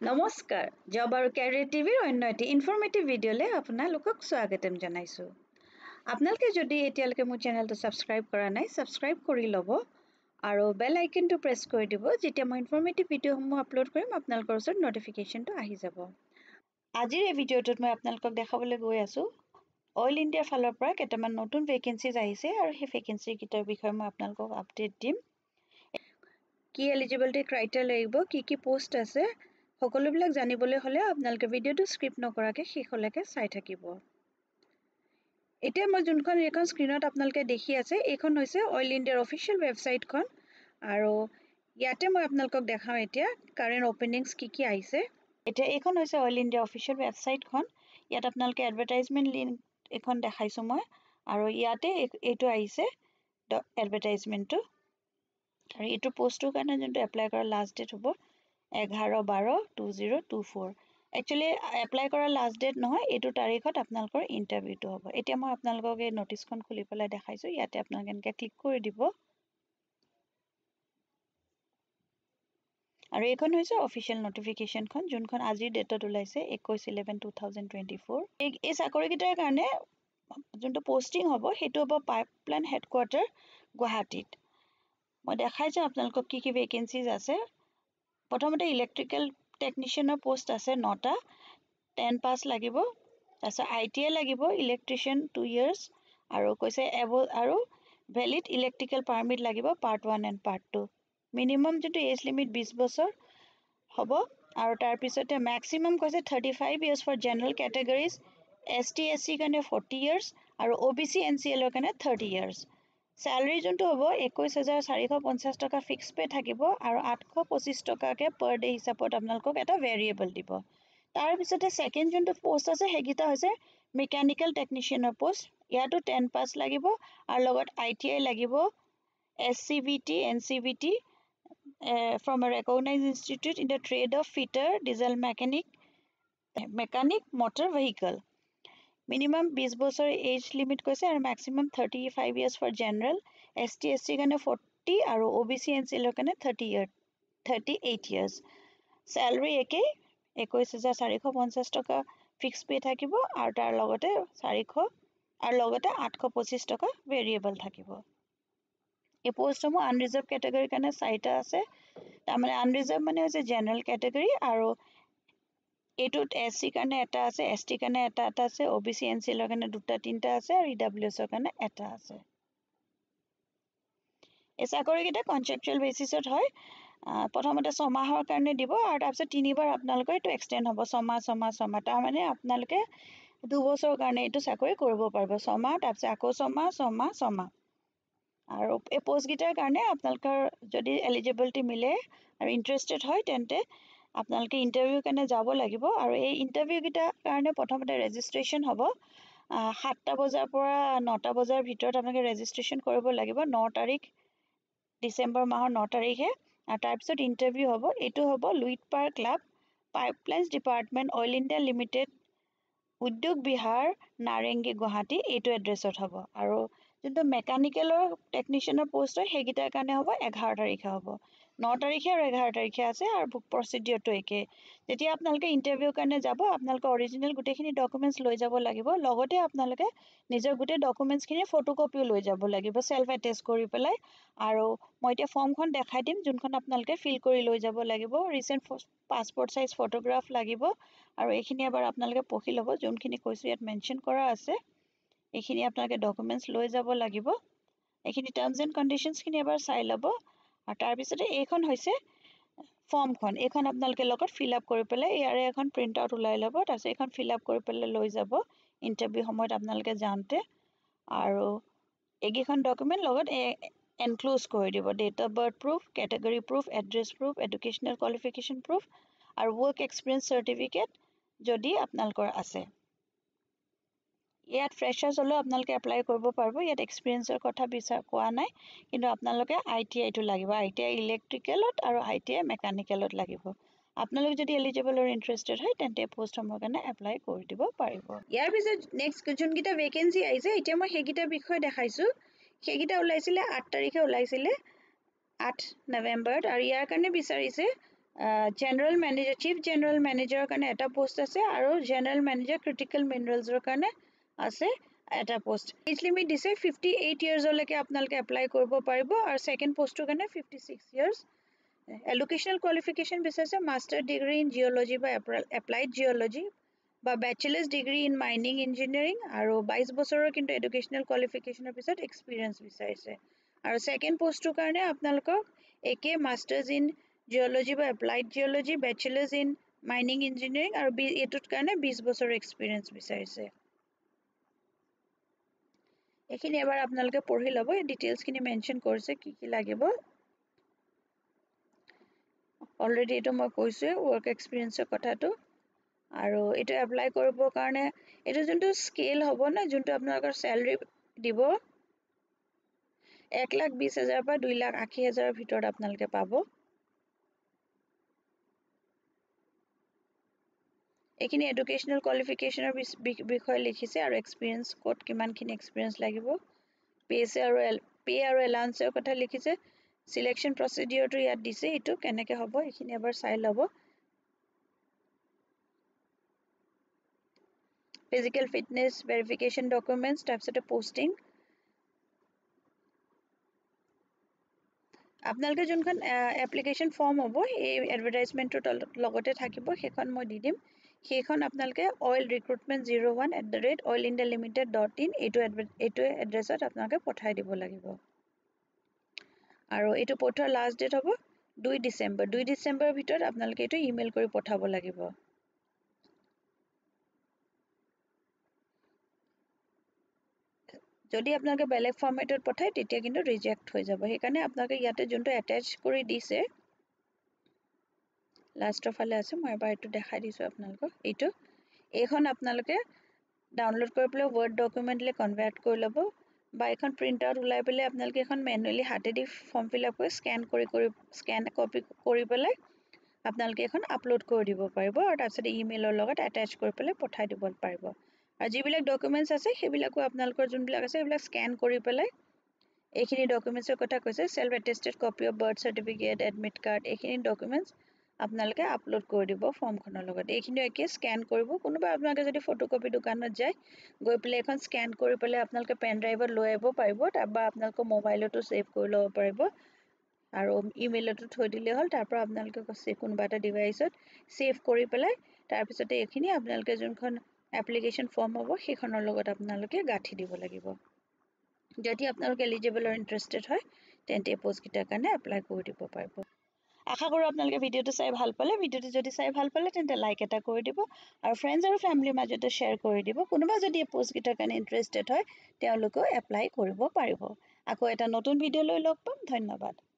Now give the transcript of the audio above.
নমস্কাৰ জব আৰু কেৰিয়াৰ টিভিৰ অন্য এটি ইনফৰ্মেটিভ ভিডিঅ'লৈ আপোনালোকক স্বাগতম জনাইছোঁ আপোনালোকে যদি এতিয়ালৈকে মোৰ চেনেলটো ছাবস্ক্ৰাইব কৰা নাই ছাবস্ক্ৰাইব কৰি ল'ব আৰু বেল আইকনটো প্ৰেছ কৰি দিব যেতিয়া মই ইনফৰ্মেটিভ ভিডিঅ'সমূহ আপলোড কৰিম আপোনালোকৰ ওচৰত নটিফিকেশ্যনটো আহি যাব আজিৰ এই ভিডিঅ'টোত মই আপোনালোকক দেখাবলৈ গৈ আছোঁ অইল ইণ্ডিয়াৰ ফালৰ পৰা কেইটামান নতুন ভেকেঞ্চিজ আহিছে আৰু সেই ভেকেঞ্চিকেইটাৰ বিষয়ে মই আপোনালোকক আপডেট দিম কি এলিজিবিলিটি ক্ৰাইটেৰিয়া লাগিব কি পোষ্ট আছে সকলোবিলাক জানিবলৈ হ'লে আপোনালোকে ভিডিঅ'টো স্ক্ৰিপ্ট নকৰাকৈ শেষলৈকে চাই থাকিব এতিয়া মই যোনখন এইখন স্ক্ৰীনত আপোনালোকে দেখি আছে এইখন হৈছে অইল ইণ্ডিয়াৰ অফিচিয়েল ৱেবছাইটখন আৰু ইয়াতে মই আপোনালোকক দেখাওঁ এতিয়া কাৰেণ্ট অপেনিংছ কি আহিছে এতিয়া এইখন হৈছে অইল ইণ্ডিয়া অফিচিয়েল ৱেবছাইটখন ইয়াত আপোনালোকে এডভাৰটাইজমেণ্ট লিংক এখন দেখাইছোঁ মই আৰু ইয়াতে এইটো আহিছে এডভাৰটাইজমেণ্টটো আৰু এইটো পোষ্টটোৰ কাৰণে যোনটো এপ্লাই কৰা লাষ্ট ডেট হ'ব 11/12/2024 একচুৱেলি এপ্লাই কৰা লাষ্ট ডেট নহয় এইটো তাৰিখত আপোনালোকৰ ইণ্টাৰভিউটো হ'ব এতিয়া মই আপোনালোকক এই নটিচখন খুলি পেলাই দেখাইছোঁ ইয়াতে আপোনালোকে এনেকৈ ক্লিক কৰি দিব আৰু এইখন হৈছে অফিচিয়েল নটিফিকেশ্যনখন যোনখন আজিৰ ডেটত ওলাইছে 21/11/2024 এই চাকৰিকেইটাৰ কাৰণে যোনটো পষ্টিং হ'ব সেইটো হ'ব পাইপলাইন হেডকোৱাৰ্টাৰ গুৱাহাটীত মই দেখাইছোঁ আপোনালোকক কি ভেকেঞ্চিজ আছে প্ৰথমতে ইলেক্ট্ৰিকেল টেকনিচিয়ানৰ পোষ্ট আছে 9টা 10 পাছ লাগিব তাৰপিছত ITI লাগিব ইলেক্ট্ৰিচিয়ান 2 years আৰু কৈছে আৰু ভেলিড ইলেক্ট্ৰিকেল পাৰ্মিট লাগিব পাৰ্ট 1 এণ্ড পাৰ্ট 2 মিনিমাম যোনটো এজ লিমিট 20 বছৰ হ'ব আৰু তাৰপিছতে মেক্সিমাম কৈছে 35 years for general categories ST SC কাৰণে 40 years আৰু OBC NCLৰ কাৰণে 30 years চেলাৰী যোনটো হ'ব 21,450 টকা ফিক্স পে থাকিব আৰু 825 টকাকৈ পাৰ ডে হিচাপত আপোনালোকক এটা ভেৰিয়েবল দিব তাৰপিছতে ছেকেণ্ড যোনটো পোষ্ট আছে সেইকেইটা হৈছে মেকানিকেল টেকনিচিয়ানৰ পোষ্ট ইয়াতো 10 পাছ লাগিব আৰু লগত ITI লাগিব SCVT NCVT from a recognized institute in the trade of fitter diesel mechanic motor vehicle minimum 20 বছৰ এজ লিমিট কৈছে আৰু maximum 35 years for general ST SC কাৰণে 40 আৰু OBC NCLৰ কাৰণে 38 years চেলাৰী একেই 21,450 টকা ফিক্স পে থাকিব আৰু তাৰ লগতে 400 আৰু লগতে 825 টকা ভেৰিয়েবল থাকিব এই পোষ্টসমূহ আনৰিজাৰ্ভ কেটেগৰীৰ কাৰণে 4টা আছে তাৰমানে আনৰিজাৰ্ভ মানে হৈছে জেনেৰেল কেটেগৰী আৰু এইটোত SC কাৰণে এটা আছে ST কাৰণে এটা আছে OBC NCLৰ কাৰণে 2-3টা আছে আৰু EWSৰ কাৰণে এটা আছে এই চাকৰিকেইটা কন্ট্ৰেকচুৱেল বেচিছত হয় প্ৰথমতে 6 মাহৰ কাৰণে দিব আৰু তাৰপিছত 3বাৰ আপোনালোকৰ এইটো এক্সটেণ্ড হ'ব 6 মাহ তাৰমানে আপোনালোকে 2 বছৰৰ কাৰণে এইটো চাকৰি কৰিব পাৰিব 6 মাহ তাৰপিছত আকৌ 6 মাহ আৰু এই পোষ্টকেইটাৰ কাৰণে আপোনালোকৰ যদি এলিজিবিলিটি মিলে আৰু ইণ্টাৰেষ্টেড হয় তেন্তে আপোনালোকে ইণ্টাৰভিউৰ কাৰণে যাব লাগিব আৰু এই ইণ্টাৰভিউকেইটাৰ কাৰণে প্ৰথমতে ৰেজিষ্ট্ৰেশ্যন হ'ব 7টা বজাৰ পৰা 9টা বজাৰ ভিতৰত আপোনালোকে ৰেজিষ্ট্ৰেশ্যন কৰিব লাগিব 9 তাৰিখ ডিচেম্বৰ মাহৰ 9 তাৰিখে আৰু তাৰপিছত ইণ্টাৰভিউ হ'ব এইটো হ'ব লুইট পাৰ club pipelines department oil India limited Udyog Vihar নাৰেংগী গুৱাহাটী এইটো এড্ৰেছত হ'ব আৰু যোনটো মেকানিকেলৰ টেকনিচিয়ানৰ পোষ্ট হয় সেইকেইটাৰ কাৰণে হ'ব 11 তাৰিখে হ'ব 9 তাৰিখে আৰু 11 তাৰিখে আছে আৰু প্ৰচিডিঅ'ৰটো একে যেতিয়া আপোনালোকে ইণ্টাৰভিউৰ কাৰণে যাব আপোনালোকে অৰিজিনেল গোটেইখিনি ডকুমেণ্টছ লৈ যাব লাগিব লগতে আপোনালোকে নিজৰ গোটেই ডকুমেণ্টছখিনি ফটোকপিও লৈ যাব লাগিব সেলফ এটেচ কৰি পেলাই আৰু মই এতিয়া ফৰ্মখন দেখাই দিম যোনখন আপোনালোকে ফিল কৰি লৈ যাব লাগিব ৰিচেণ্ট পাছপৰ্ট সাইজ ফটোগ্ৰাফ লাগিব আৰু এইখিনি এবাৰ আপোনালোকে পঢ়ি ল'ব যোনখিনি কৈছোঁ ইয়াত মেনশ্যন কৰা আছে এইখিনি আপোনালোকে ডকুমেণ্টছ লৈ যাব লাগিব এইখিনি টাৰ্মছ এণ্ড কণ্ডিশ্যনছখিনি এবাৰ চাই ল'ব আৰু তাৰপিছতে এইখন হৈছে ফৰ্মখন এইখন আপোনালোকে লগত ফিল আপ কৰি পেলাই ইয়াৰে এখন প্ৰিণ্ট আউট ওলাই ল'ব তাৰপিছত এইখন ফিল আপ কৰি পেলাই লৈ যাব ইণ্টাৰভিউ সময়ত আপোনালোকে যাওঁতে আৰু এইকেইখন ডকুমেণ্ট লগত এনক্ল'জ কৰি দিব date of birth proof category proof address proof educational qualification proof আৰু ৱৰ্ক এক্সপিৰিয়েঞ্চ চাৰ্টিফিকেট যদি আপোনালোকৰ আছে ইয়াত ফ্ৰেছাৰ্ছ হ'লেও আপোনালোকে এপ্লাই কৰিব পাৰিব ইয়াত এক্সপিৰিয়েঞ্চৰ কথা কোৱা নাই কিন্তু আপোনালোকে ITIটো লাগিব ITI ইলেক্ট্ৰিকেলত আৰু ITI মেকানিকেলত লাগিব আপোনালোকে যদি এলিজিবল আৰু ইণ্টাৰেষ্টেড হয় তেন্তে পোষ্টসমূহৰ কাৰণে এপ্লাই কৰি দিব পাৰিব ইয়াৰ পিছত নেক্সট যোনকেইটা ভেকেঞ্চি আহিছে এতিয়া মই সেইকেইটাৰ বিষয়ে দেখাইছোঁ সেইকেইটা ওলাইছিলে 8 তাৰিখে ওলাইছিলে 8 নৱেম্বৰত আৰু ইয়াৰ কাৰণে বিচাৰিছে জেনেৰেল মেনেজাৰ চিফ জেনেৰেল মেনেজাৰৰ কাৰণে এটা পোষ্ট আছে আৰু জেনেৰেল মেনেজাৰ ক্ৰিটিকেল মিনাৰেলছৰ কাৰণে আছে এটা পোষ্ট এজ লিমিট দিছে 58 ইয়াৰ্ছলৈকে আপোনালোকে এপ্লাই কৰিব পাৰিব আৰু ছেকেণ্ড পোষ্টটোৰ কাৰণে 56 ইয়াৰ্ছ এডুকেশ্যনেল কোৱালিফিকেশ্যন বিচাৰিছে মাষ্টাৰ ডিগ্ৰী ইন জিঅ'লজি বা এপ্লাইড জিঅ'লজি বা বেচেলাৰ্ছ ডিগ্ৰী ইন মাইনিং ইঞ্জিনিয়াৰিং আৰু 22 বছৰৰ কিন্তু এডুকেশ্যনেল কোৱালিফিকেশ্যনৰ পিছত এক্সপিৰিয়েঞ্চ বিচাৰিছে আৰু ছেকেণ্ড পোষ্টটোৰ কাৰণে আপোনালোকক একে মাষ্টাৰ্ছ ইন জিঅ'লজি বা applied geology bachelors in mining engineering আৰু এইটোৰ কাৰণে 20 বছৰৰ এক্সপিৰিয়েঞ্চ বিচাৰিছে এইখিনি এবাৰ আপোনালোকে পঢ়ি ল'ব এই ডিটেইলছখিনি মেনশ্যন কৰিছে কি কি লাগিব অলৰেডি এইটো মই কৈছোঁৱে ৱৰ্ক এক্সপিৰিয়েঞ্চৰ কথাটো আৰু এইটো এপ্লাই কৰিবৰ কাৰণে এইটো যোনটো স্কেল হ'ব ন যোনটো আপোনালোকৰ চেলাৰী দিব 1,20,000 পৰা 2,80,000 ভিতৰত আপোনালোকে পাব এইখিনি এডুকেশ্যনেল কোৱালিফিকেশ্যনৰ বিষয়ে লিখিছে আৰু এক্সপিৰিয়েঞ্চ ক'ত কিমানখিনি এক্সপিৰিয়েঞ্চ লাগিব পে আৰু এলাউন্সৰ কথা লিখিছে চিলেকশ্যন প্ৰচিডিঅ'ৰটো ইয়াত দিছে এইটো কেনেকৈ হ'ব এইখিনি এবাৰ চাই ল'ব ফিজিকেল ফিটনেছ ভেৰিফিকেশ্যন ডকুমেণ্টছ তাৰপিছতে পষ্টিং আপোনালোকে যোনখন এপ্লিকেশ্যন ফৰ্ম হ'ব এই এডভাৰটাইজমেণ্টটোৰ লগতে থাকিব সেইখন মই দি দিম সেইখন আপোনালোকে oilrecruitment01@oilindialimited.in এইটো এড্ৰেছত আপোনালোকে পঠাই দিব লাগিব আৰু এইটো পঠোৱাৰ লাষ্ট ডেট হ'ব 2 ডিচেম্বৰৰ ভিতৰত আপোনালোকে এইটো ইমেইল কৰি পঠাব লাগিব যদি আপোনালোকে বেলেগ ফৰ্মেটত পঠায় তেতিয়া কিন্তু ৰিজেক্ট হৈ যাব সেইকাৰণে আপোনালোকে ইয়াতে যোনটো এটেচ কৰি দিছে লাষ্টৰ ফালে আছে মই এবাৰ এইটো দেখাই দিছোঁ আপোনালোকক এইখন আপোনালোকে ডাউনলোড কৰি পেলাই ৱৰ্ড ডকুমেণ্টলৈ কনভাৰ্ট কৰি ল'ব বা এখন প্ৰিণ্ট আউট ওলাই পেলাই আপোনালোকে এখন মেনুৱেলি হাতেদি ফৰ্ম ফিল আপ কৰি স্কেন কপি কৰি পেলাই আপোনালোকে এখন আপলোড কৰি দিব পাৰিব আৰু তাৰপিছত ইমেইলৰ লগত এটেচ কৰি পেলাই পঠাই দিব পাৰিব আৰু যিবিলাক ডকুমেণ্টছ আছে সেইবিলাকো আপোনালোকৰ যোনবিলাক আছে সেইবিলাক স্কেন কৰি পেলাই এইখিনি ডকুমেণ্টছৰ কথা কৈছে self attested copy of birth certificate admit card এইখিনি ডকুমেণ্টছ আপোনালোকে আপলোড কৰি দিব ফৰ্মখনৰ লগত এইখিনিও একে স্কেন কৰিব কোনোবা আপোনালোকে যদি ফটোকপি দোকানত যায় গৈ পেলাই এখন স্কেন কৰি পেলাই আপোনালোকে পেন ড্ৰাইভত লৈ আহিব পাৰিব তাৰপৰা আপোনালোকৰ মোবাইলতো ছেভ কৰি ল'ব পাৰিব আৰু ইমেইলতো থৈ দিলেই হ'ল তাৰ পৰা আপোনালোকে কোনোবা এটা ডিভাইচত ছেভ কৰি পেলাই তাৰপিছতে এইখিনি আপোনালোকে যোনখন এপ্লিকেশ্যন ফৰ্ম হ'ব সেইখনৰ লগত আপোনালোকে গাঁঠি দিব লাগিব যদি আপোনালোকে এলিজিবল আৰু ইণ্টাৰেষ্টেড হয় তেন্তে এই পষ্টকেইটাৰ কাৰণে এপ্লাই কৰি দিব পাৰিব আশা কৰোঁ আপোনালোকে ভিডিঅ'টো চাই ভাল পালে ভিডিঅ'টো যদি চাই ভাল পালে তেন্তে লাইক এটা কৰি দিব আৰু ফ্ৰেণ্ডছ আৰু ফেমিলিৰ মাজতে শ্বেয়াৰ কৰি দিব কোনোবা যদি এই পষ্টকেইটাৰ কাৰণে ইণ্টাৰেষ্টেড হয় তেওঁলোকেও এপ্লাই কৰিব পাৰিব আকৌ এটা নতুন ভিডিঅ' লৈ লগ পাম ধন্যবাদ